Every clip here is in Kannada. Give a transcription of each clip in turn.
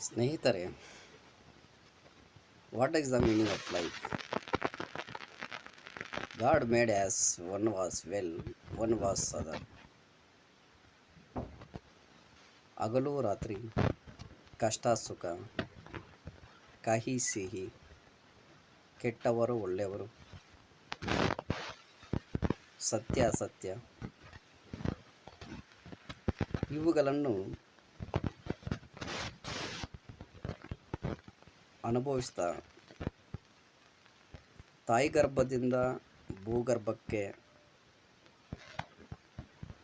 ಸ್ನೇಹಿತರೆ, what is the meaning of life? God made as one was well, one was other. ಹಗಲು ರಾತ್ರಿ, ಕಷ್ಟ ಸುಖ, ಕಹಿ ಸಿಹಿ, ಕೆಟ್ಟವರು ಒಳ್ಳೆಯವರು, ಸತ್ಯ ಅಸತ್ಯ, ಇವುಗಳನ್ನು ಅನುಭವಿಸ್ತಾ ತಾಯಿ ಗರ್ಭದಿಂದ ಭೂಗರ್ಭಕ್ಕೆ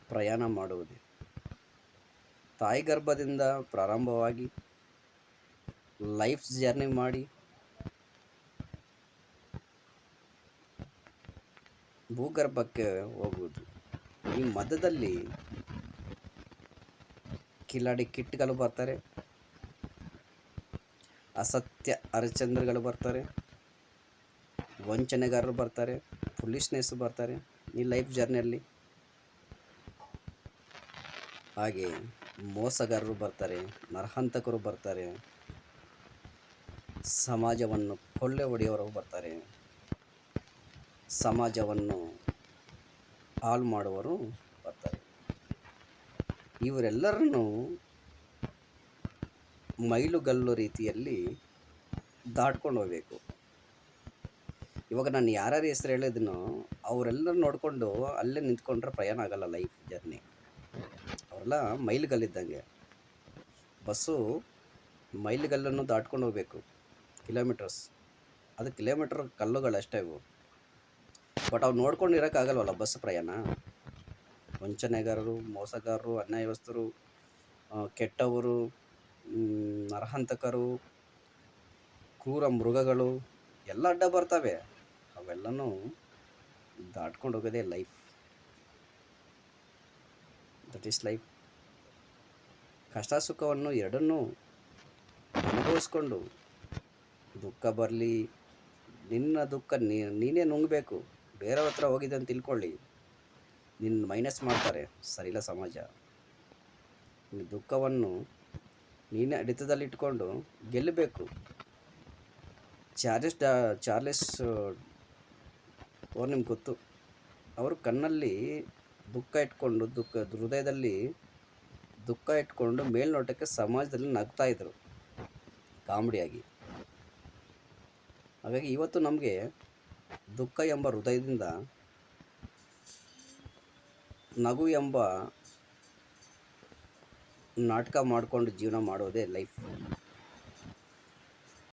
ಪ್ರಯಾಣ ಮಾಡುವುದು. ತಾಯಿ ಗರ್ಭದಿಂದ ಪ್ರಾರಂಭವಾಗಿ ಲೈಫ್ ಜರ್ನಿ ಮಾಡಿ ಭೂಗರ್ಭಕ್ಕೆ ಹೋಗುವುದು. ಈ ಮಧ್ಯದಲ್ಲಿ ಕಿಲಾಡಿ ಕಿಟ್ಗಳು ಬರ್ತಾರೆ, ಅಸತ್ಯ ಹರಿಶ್ಚಂದ್ರಗಳು ಬರ್ತಾರೆ, ವಂಚನೆಗಾರರು ಬರ್ತಾರೆ, ಫುಲಿಶ್ನೆಸ್ ಬರ್ತಾರೆ ಈ ಲೈಫ್ ಜರ್ನಿಯಲ್ಲಿ. ಹಾಗೆ ಮೋಸಗಾರರು ಬರ್ತಾರೆ, ನರಹಂತಕರು ಬರ್ತಾರೆ, ಸಮಾಜವನ್ನು ಕೊಳ್ಳೆ ಹೊಡೆಯೋರು ಬರ್ತಾರೆ, ಸಮಾಜವನ್ನು ಹಾಳು ಮಾಡುವವರು ಬರ್ತಾರೆ. ಇವರೆಲ್ಲರನ್ನು ಮೈಲುಗಲ್ಲು ರೀತಿಯಲ್ಲಿ ದಾಟ್ಕೊಂಡು ಹೋಗಬೇಕು. ಇವಾಗ ನಾನು ಯಾರ್ಯಾರ ಹೆಸರು ಹೇಳಿದ್ನೋ ಅವರೆಲ್ಲರೂ ನೋಡಿಕೊಂಡು ಅಲ್ಲೇ ನಿಂತ್ಕೊಂಡ್ರೆ ಪ್ರಯಾಣ ಆಗಲ್ಲ ಲೈಫ್ ಜರ್ನಿ. ಅವರೆಲ್ಲ ಮೈಲುಗಲ್ಲಿದ್ದಂಗೆ. ಬಸ್ಸು ಮೈಲುಗಲ್ಲನ್ನು ದಾಟ್ಕೊಂಡು ಹೋಗಬೇಕು, ಕಿಲೋಮೀಟರ್ಸ್. ಅದು ಕಿಲೋಮೀಟರ್ ಕಲ್ಲುಗಳಷ್ಟೇ ಇವು. ಬಟ್ ಅವು ನೋಡ್ಕೊಂಡು ಇರೋಕ್ಕಾಗಲ್ವಲ್ಲ ಬಸ್ ಪ್ರಯಾಣ. ವಂಚನೆಗಾರರು, ಮೋಸಗಾರರು, ಅನ್ಯಾಯಸ್ಥರು, ಕೆಟ್ಟವರು, ನರಹಂತಕರು, ಕ್ರೂರ ಮೃಗಗಳು ಎಲ್ಲ ಅಡ್ಡ ಬರ್ತವೆ. ಅವೆಲ್ಲನೂ ದಾಟ್ಕೊಂಡು ಹೋಗೋದೇ ಲೈಫ್. That is life. ಕಷ್ಟ ಸುಖವನ್ನು ಎರಡನ್ನೂ ಅನುಭವಿಸ್ಕೊಂಡು, ದುಃಖ ಬರಲಿ, ನಿನ್ನ ದುಃಖ ನೀನೇ ನುಂಗಬೇಕು. ಬೇರೆಯವ್ರ ಹತ್ರ ಹೋಗಿದೆ ಅಂತ ತಿಳ್ಕೊಳ್ಳಿ, ನಿನ್ನ ಮೈನಸ್ ಮಾಡ್ತಾರೆ. ಸರಿಯಿಲ್ಲ ಸಮಾಜ. ಈ ದುಃಖವನ್ನು ನೀನೇ ಹಿಡಿತದಲ್ಲಿಟ್ಕೊಂಡು ಗೆಲ್ಲಬೇಕು. ಚಾರ್ಲೆಸ್ ಅವ್ರು ನಿಮ್ಗೆ ಗೊತ್ತು. ಅವರು ಕಣ್ಣಲ್ಲಿ ದುಃಖ ಇಟ್ಕೊಂಡು, ಹೃದಯದಲ್ಲಿ ದುಃಖ ಇಟ್ಕೊಂಡು ಮೇಲ್ನೋಟಕ್ಕೆ ಸಮಾಜದಲ್ಲಿ ನಗ್ತಾಯಿದ್ರು ಕಾಮಿಡಿಯಾಗಿ. ಹಾಗಾಗಿ ಇವತ್ತು ನಮಗೆ ದುಃಖ ಎಂಬ ಹೃದಯದಿಂದ ನಗು ಎಂಬ ನಾಟಕ ಮಾಡಿಕೊಂಡು ಜೀವನ ಮಾಡೋದೇ ಲೈಫ್.